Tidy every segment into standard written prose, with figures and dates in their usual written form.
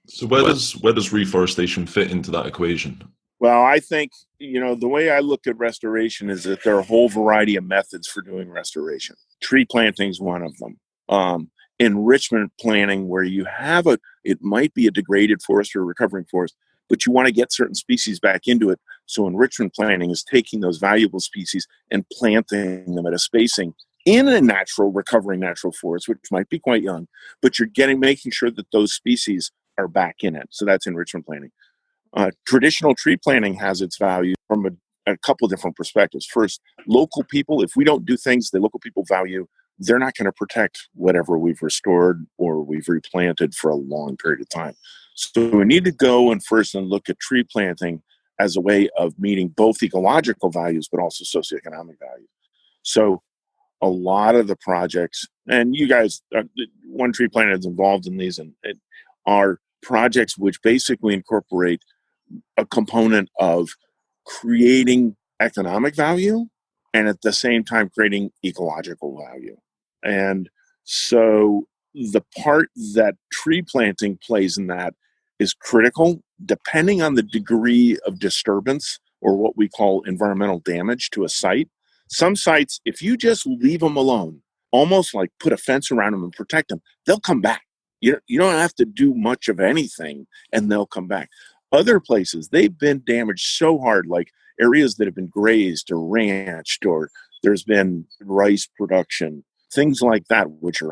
So where does reforestation fit into that equation? Well, I think, the way I look at restoration is that there are a whole variety of methods for doing restoration. Tree planting is one of them. Enrichment planting, where it might be a degraded forest or a recovering forest, but you want to get certain species back into it. So enrichment planting is taking those valuable species and planting them at a spacing in a recovering natural forest, which might be quite young, but you're making sure that those species are back in it. So that's enrichment planting. Traditional tree planting has its value from a couple of different perspectives. First, local people, if we don't do things the local people value, they're not going to protect whatever we've restored or we've replanted for a long period of time. So we need to go and look at tree planting as a way of meeting both ecological values, but also socioeconomic values. So a lot of the projects, and you guys, One Tree Planet is involved in these, and are projects which basically incorporate a component of creating economic value and at the same time creating ecological value. And so the part that tree planting plays in that is critical, depending on the degree of disturbance or what we call environmental damage to a site. Some sites, if you just leave them alone, almost like put a fence around them and protect them, they'll come back. You don't have to do much of anything and they'll come back. Other places, they've been damaged so hard, like areas that have been grazed or ranched, or there's been rice production, things like that, which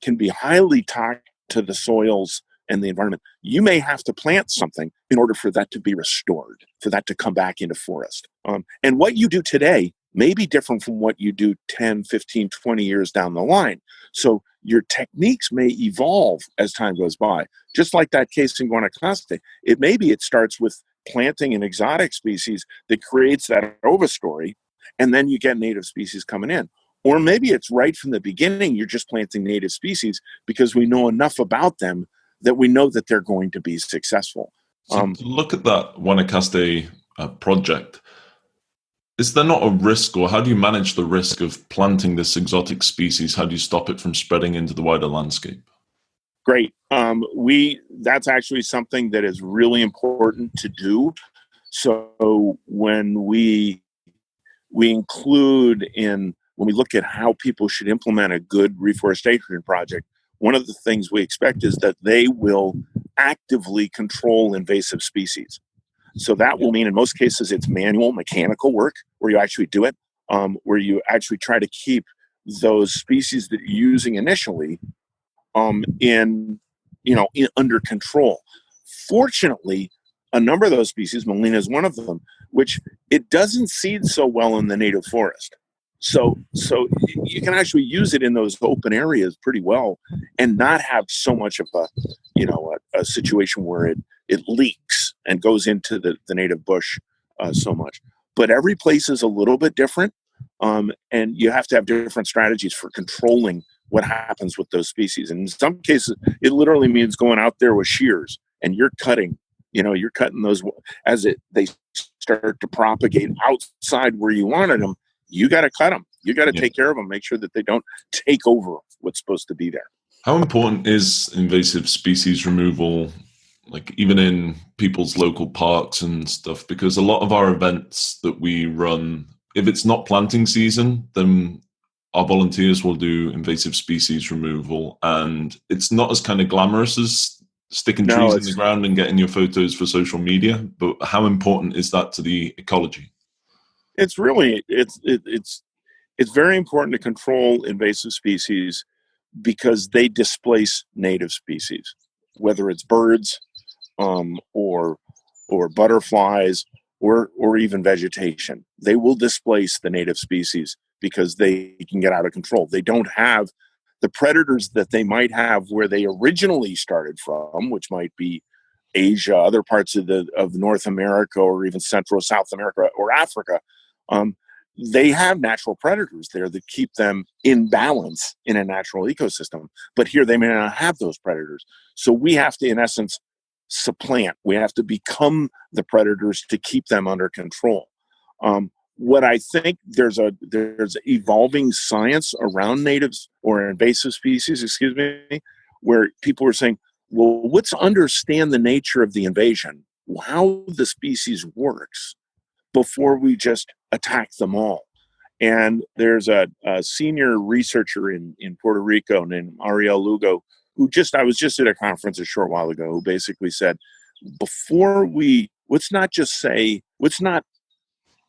can be highly toxic to the soils and the environment. You may have to plant something in order for that to be restored, for that to come back into forest. And what you do today may be different from what you do 10, 15, 20 years down the line. So your techniques may evolve as time goes by. Just like that case in Guanacaste, it starts with planting an exotic species that creates that overstory, and then you get native species coming in. Or maybe it's right from the beginning, you're just planting native species because we know enough about them that we know that they're going to be successful. So to look at that Guanacaste project, is there not a risk, or how do you manage the risk of planting this exotic species? How do you stop it from spreading into the wider landscape? Great. That's actually something that is really important to do. So when we include when we look at how people should implement a good reforestation project, one of the things we expect is that they will actively control invasive species. So that will mean in most cases it's manual, mechanical work where you actually do it, where you actually try to keep those species that you're using initially under control. Fortunately, a number of those species, Molina is one of them, which it doesn't seed so well in the native forest. So you can actually use it in those open areas pretty well and not have so much of a situation where it leaks and goes into the native bush so much. But every place is a little bit different, and you have to have different strategies for controlling what happens with those species. And in some cases, it literally means going out there with shears and you're cutting those as they start to propagate outside where you wanted them. You got to cut them. You got to take care of them, make sure that they don't take over what's supposed to be there. How important is invasive species removal, like even in people's local parks and stuff? Because a lot of our events that we run, if it's not planting season, then our volunteers will do invasive species removal, and it's not as kind of glamorous as sticking trees in the ground and getting your photos for social media. But how important is that to the ecology? It's really it's very important to control invasive species because they displace native species, whether it's birds or butterflies or even vegetation. They will displace the native species because they can get out of control. They don't have the predators that they might have where they originally started from, which might be Asia, other parts of North America, or even Central South America or Africa. They have natural predators there that keep them in balance in a natural ecosystem. But here they may not have those predators. So we have to, in essence, supplant. We have to become the predators to keep them under control. What I think there's evolving science around natives or invasive species, where people are saying, well, let's understand the nature of the invasion, how the species works, before we just attack them all. And there's a senior researcher in Puerto Rico named Ariel Lugo, I was just at a conference a short while ago, who basically said, let's not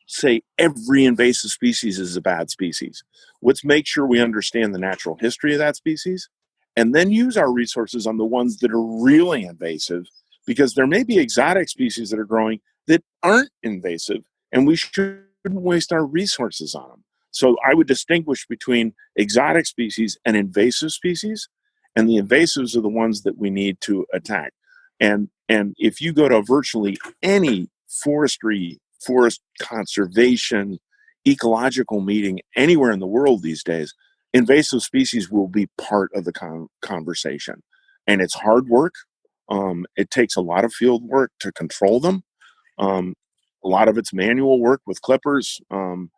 say every invasive species is a bad species. Let's make sure we understand the natural history of that species, and then use our resources on the ones that are really invasive, because there may be exotic species that are growing that aren't invasive, and we shouldn't waste our resources on them. So I would distinguish between exotic species and invasive species, and the invasives are the ones that we need to attack. And if you go to virtually any forest conservation, ecological meeting anywhere in the world these days, invasive species will be part of the conversation. And it's hard work. It takes a lot of field work to control them. A lot of it's manual work with clippers. And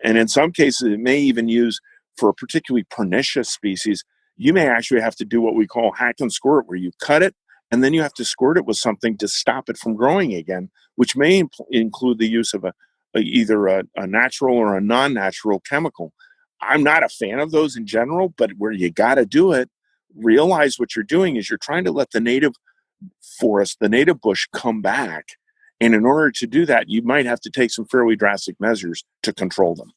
in some cases, it may even use, for a particularly pernicious species, you may actually have to do what we call hack and squirt, where you cut it and then you have to squirt it with something to stop it from growing again, which may include the use of either a natural or a non-natural chemical. I'm not a fan of those in general, but where you got to do it, realize what you're doing is you're trying to let the native forest, the native bush, come back. And in order to do that, you might have to take some fairly drastic measures to control them.